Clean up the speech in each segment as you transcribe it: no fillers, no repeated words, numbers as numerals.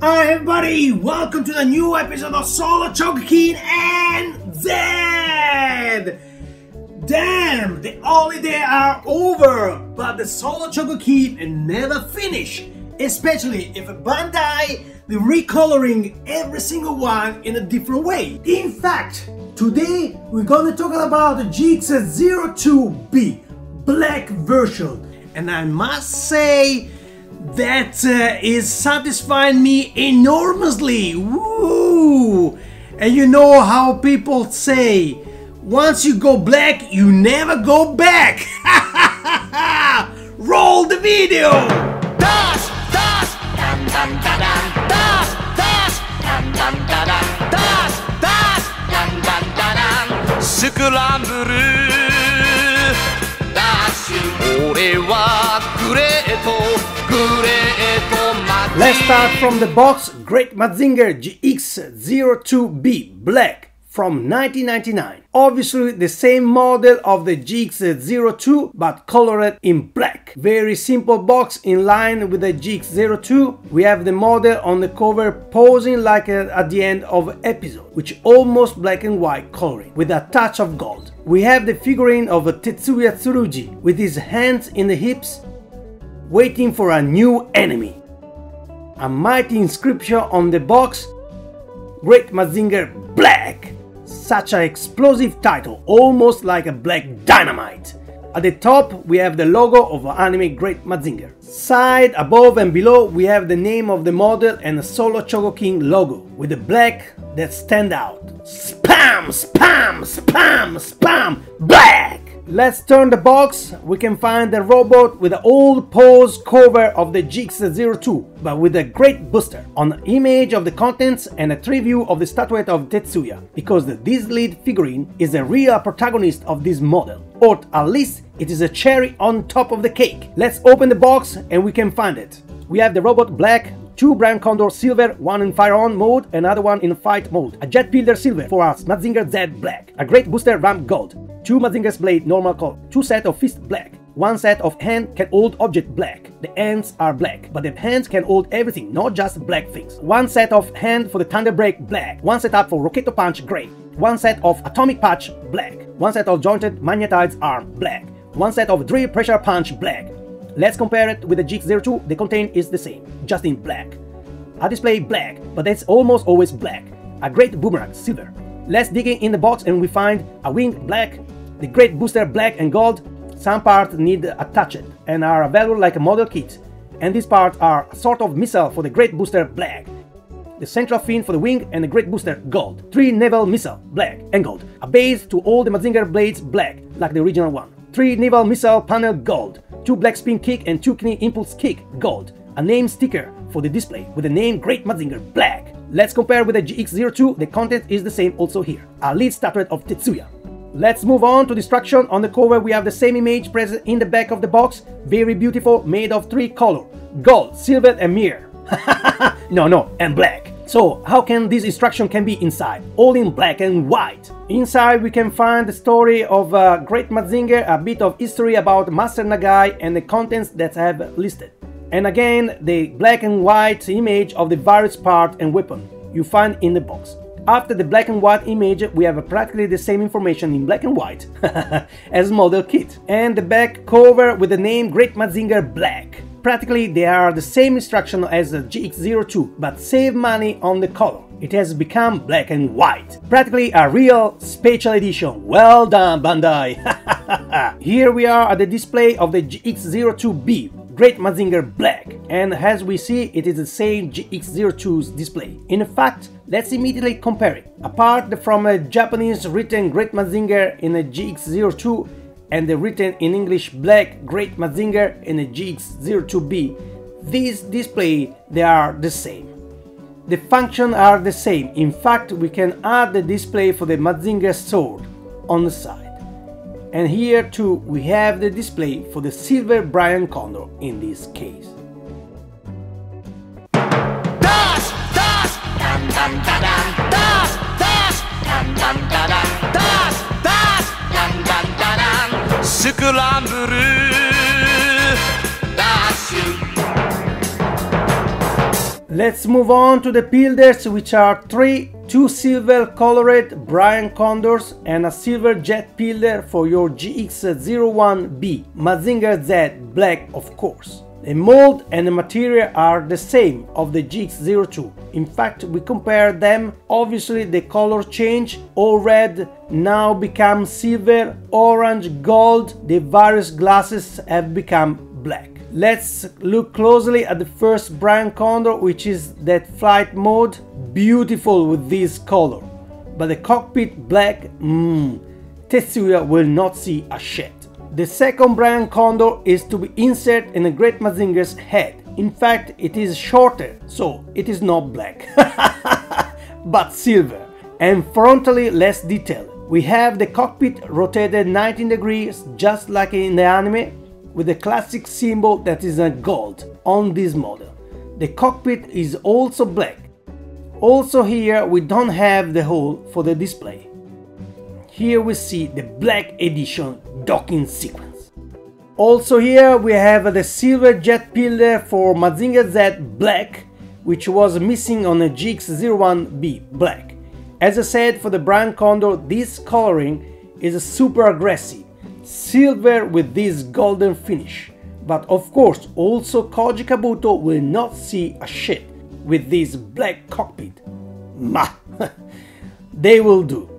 Hi everybody, welcome to the new episode of Solo Chogokin and Zed! Damn, the holidays are over, but the Solo Chogokin never finish, especially if Bandai they're recoloring every single one in a different way. In fact, today we're gonna talk about the GX02 B black version, and I must say that is satisfying me enormously. Woo! And you know how people say, once you go black, you never go back. Roll the video. Dash, dash, dum dum da dum. Dash, dash, dum dum da dum. Dash, dash, dum dum da dum. Scramble, dash. 俺はグレート。Let's start from the box. Great Mazinga GX02 B black from 1999. Obviously the same model of the GX02 but colored in black. Very simple box in line with the GX02. We have the model on the cover posing like at the end of an episode, which almost black and white coloring with a touch of gold. We have the figurine of Tetsuya Tsurugi with his hands in the hips, waiting for a new enemy. A mighty inscription on the box, Great Mazinga Black. Such an explosive title, almost like a black dynamite. At the top we have the logo of anime Great Mazinga. Side, above and below we have the name of the model and a Solo Chogokin logo with the black that stand out. Spam, spam, spam, spam, black! Let's turn the box. We can find the robot with the old pose cover of the GX02 but with a great booster, an image of the contents and a tribute of the statuette of Tetsuya, because this lead figurine is the real protagonist of this model, or at least it is a cherry on top of the cake. Let's open the box and we can find it. We have the robot black, two Brian Condor silver, one in fire on mode, another one in fight mode, a jet pillar silver for us Mazinger Z black, a great booster ramp gold, two Mazinger's blade normal color, two set of fist black, one set of hand can hold object black. The hands are black, but the hands can hold everything, not just black things. One set of hand for the thunder break black, one setup for Rocket Punch gray, one set of atomic patch black, one set of jointed magnetized arm black, one set of drill pressure punch black. Let's compare it with the GX02. The content is the same, just in black. A display black, but that's almost always black. A great boomerang silver. Let's dig in the box and we find a wing black, the great booster black and gold. Some parts need attached and are available like a model kit, and these parts are a sort of missile for the great booster black, the central fin for the wing and the great booster gold, three naval missile black and gold, a base to all the Mazinger blades black like the original one, three naval missile panel gold, two black spin kick and two knee impulse kick gold, a name sticker for the display with the name Great Mazinger black. Let's compare with the GX02. The content is the same also here, a lead statuette of Tetsuya. Let's move on to the instruction. On the cover we have the same image present in the back of the box, very beautiful, made of three colors, gold, silver and mirror. no, and black. So how can this instruction can be inside? All in black and white. Inside we can find the story of Great Mazinga, a bit of history about Master Nagai and the contents that I have listed. And again the black and white image of the various part and weapon you find in the box. After the black and white image we have practically the same information in black and white as model kit, and the back cover with the name Great Mazinga Black. Practically they are the same instruction as the GX02 but save money on the color. It has become black and white. Practically a real special edition. Well done Bandai! Here we are at the display of the GX02 B Great Mazinga Black, and as we see it is the same GX02's display. In fact, let's immediately compare it. Apart from a Japanese written Great Mazinga in the GX02 and the written in English Black Great Mazinga in the GX02 B, these display they are the same. The functions are the same. In fact, we can add the display for the Mazinger sword on the side. And here too we have the display for the silver Brian Condor in this case. Dash, dash, dum dum da dum. Dash, dash, dum dum da dum. Dash, dash, dum dum da dum. Scramble, dash. Let's move on to the builders, which are two silver colored Brian Condors and a silver jet builder for your GX01B Mazinger Z black, of course. The mold and the material are the same of the GX02. In fact, we compare them. Obviously the color change, all red now become silver, orange, gold. The various glasses have become black. Let's look closely at the first Brian Condor, which is that flight mode. Beautiful with this color. But the cockpit black, Tetsuya will not see a shit. The second Brian Condor is to be inserted in a Great Mazinga's head. In fact, it is shorter, so it is not black, but silver, and frontally less detailed. We have the cockpit rotated 19 degrees, just like in the anime, with the classic symbol that is a gold on this model. The cockpit is also black. Also here we don't have the hole for the display. Here we see the black edition docking sequence. Also here we have the silver jet builder for Mazinger Z black, which was missing on the GX01B black. As I said, for the Brian Condor, this coloring is super aggressive, silver with this golden finish. But of course also Koji Kabuto will not see a shit with this black cockpit. Ma, they will do.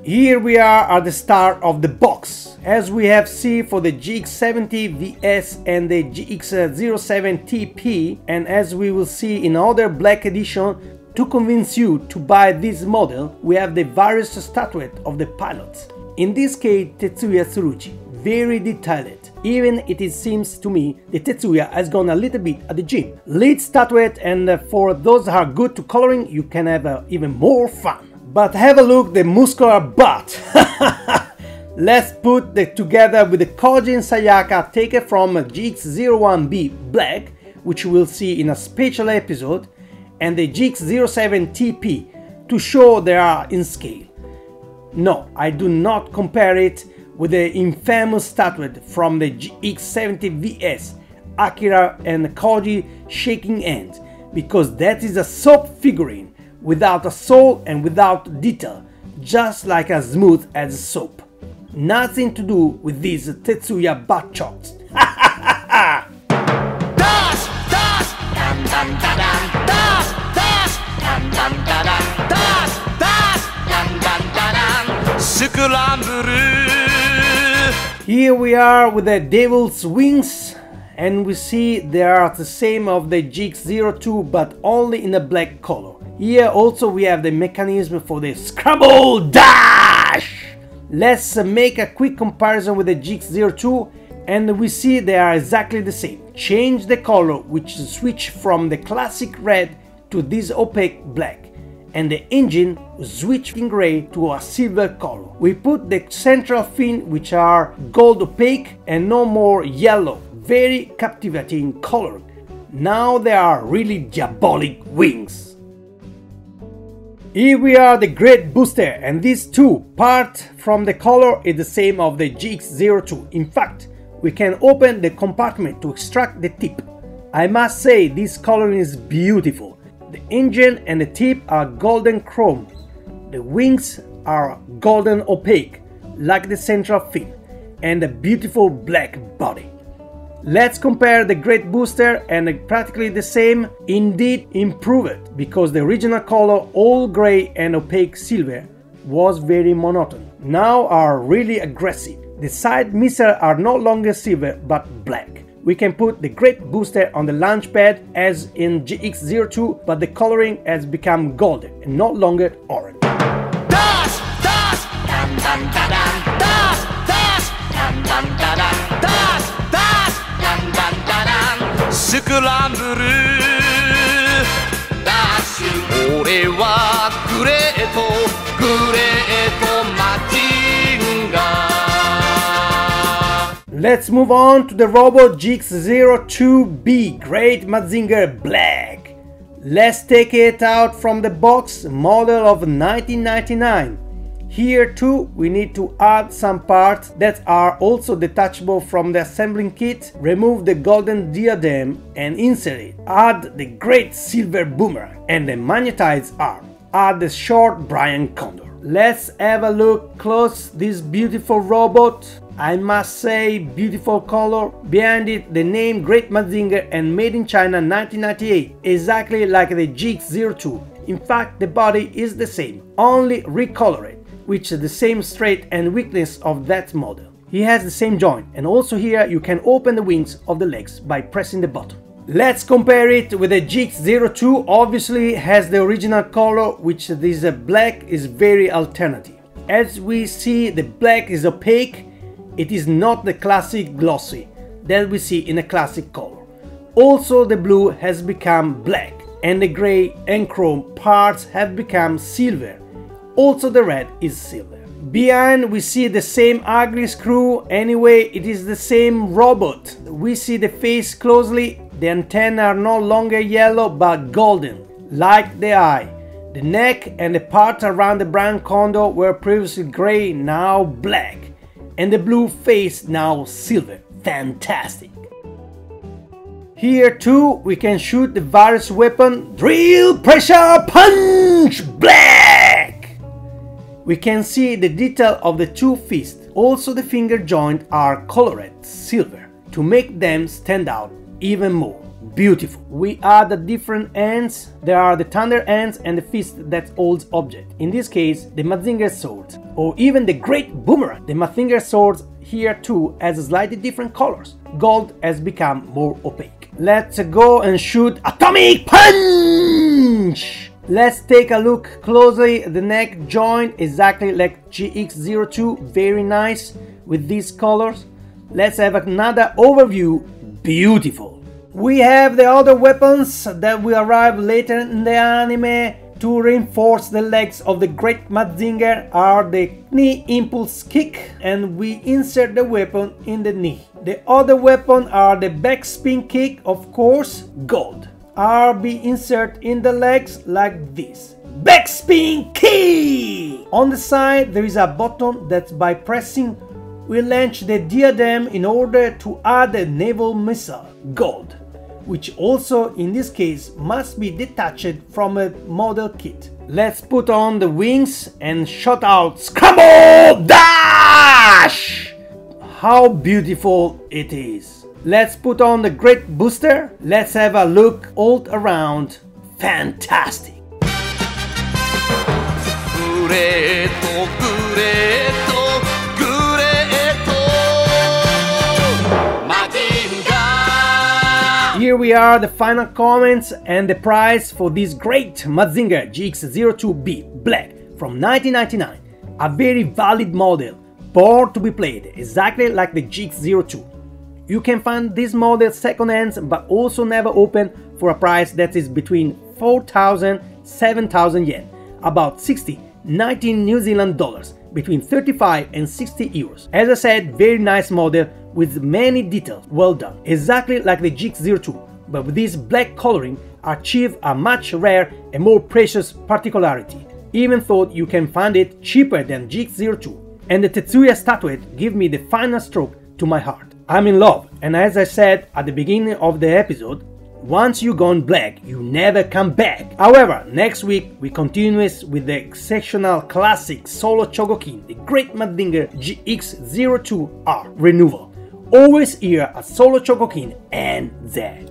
Here we are at the start of the box, as we have seen for the GX70 VS and the GX07TP, and as we will see in other black edition. To convince you to buy this model, we have the various statuettes of the pilots. In this case, Tetsuya Tsurugi, very detailed. Even it seems to me that Tetsuya has gone a little bit at the gym. Lead statuette, and for those that are good to coloring, you can have even more fun. But have a look the muscular butt. Let's put that together with the Koji and Sayaka taken from GX01B black, which we'll see in a special episode, and the GX07TP to show they are in scale. No, I do not compare it with the infamous statuette from the GX70 VS, Akira and Koji shaking hands, because that is a soap figurine without a soul and without detail, just like as smooth as soap. Nothing to do with these Tetsuya butt shots. Here we are with the devil's wings, and we see they are the same of the GX02 but only in a black color. Here also we have the mechanism for the Scrabble Dash! Let's make a quick comparison with the GX02, and we see they are exactly the same. Change the color, which switch from the classic red to this opaque black, and the engine switch in gray to a silver color. We put the central fin, which are gold opaque and no more yellow, very captivating color. Now they are really diabolic wings. Here we are the Great Booster, and these two part from the color is the same of the GX02. In fact, we can open the compartment to extract the tip. I must say this coloring is beautiful. The engine and the tip are golden chrome. The wings are golden opaque, like the central fin, and a beautiful black body. Let's compare the Great Booster, and practically the same, indeed improved, because the original color, all gray and opaque silver, was very monotone. Now are really aggressive. The side missiles are no longer silver but black. We can put the Great Booster on the launch pad as in GX02, but the coloring has become golden and no longer orange. Let's move on to the robot GX02 B Great Mazinga Black. Let's take it out from the box, model of 1999. Here too we need to add some parts that are also detachable from the assembling kit, remove the golden diadem and insert it, add the great silver boomerang and the magnetized arm, add the short Brian Condor. Let's have a look close this beautiful robot. I must say, beautiful color. Behind it the name Great Mazinga and made in China 1998, exactly like the GX02. In fact, the body is the same, only recolored, which is the same strength and weakness of that model. He has the same joint, and also here you can open the wings of the legs by pressing the button. Let's compare it with the GX02. Obviously has the original color, which this black is very alternative. As we see, the black is opaque. It is not the classic glossy that we see in a classic color. Also the blue has become black and the gray and chrome parts have become silver. Also the red is silver. Behind we see the same ugly screw. Anyway, it is the same robot. We see the face closely. The antennae are no longer yellow but golden, like the eye. The neck and the parts around the Brian Condor were previously gray, now black. And the blue face now silver. Fantastic! Here too we can shoot the various weapon. Drill, pressure, punch, black! We can see the detail of the two fists. Also the finger joints are colored silver to make them stand out even more. Beautiful. We add the different ends. There are the thunder ends and the fist that holds object. In this case, the Mazinger swords, or even the great boomerang. The Mazinger swords here too has slightly different colors. Gold has become more opaque. Let's go and shoot atomic punch! Let's take a look closely. The neck joint exactly like GX02, very nice with these colors. Let's have another overview. Beautiful. We have the other weapons that will arrive later in the anime to reinforce the legs of the Great Mazinga are the knee impulse kick, and we insert the weapon in the knee. The other weapon are the backspin kick, of course, gold. RB insert in the legs like this. Backspin kick! On the side there is a button that by pressing we launch the diadem in order to add the naval missile, gold, which also in this case must be detached from a model kit. Let's put on the wings and shout out Scramble Dash! How beautiful it is. Let's put on the great booster. Let's have a look all around. Fantastic! Here we are, the final comments and the price for this Great Mazinga GX02 B Black from 1999. A very valid model, born to be played, exactly like the GX02. You can find this model second-hand but also never open for a price that is between 4,000 and 7,000 yen, about 19 New Zealand dollars, between 35 and 60 euros. As I said, very nice model with many details, well done, exactly like the GX02, but with this black coloring achieve a much rare and more precious particularity, even though you can find it cheaper than GX02. And the Tetsuya statuette give me the final stroke to my heart. I'm in love, and as I said at the beginning of the episode, once you gone black, you never come back. However, next week we continue with the exceptional classic solo Chogokin, the Great Mazinga GX02 R renewal. Always here at Solo Chogokin and Z.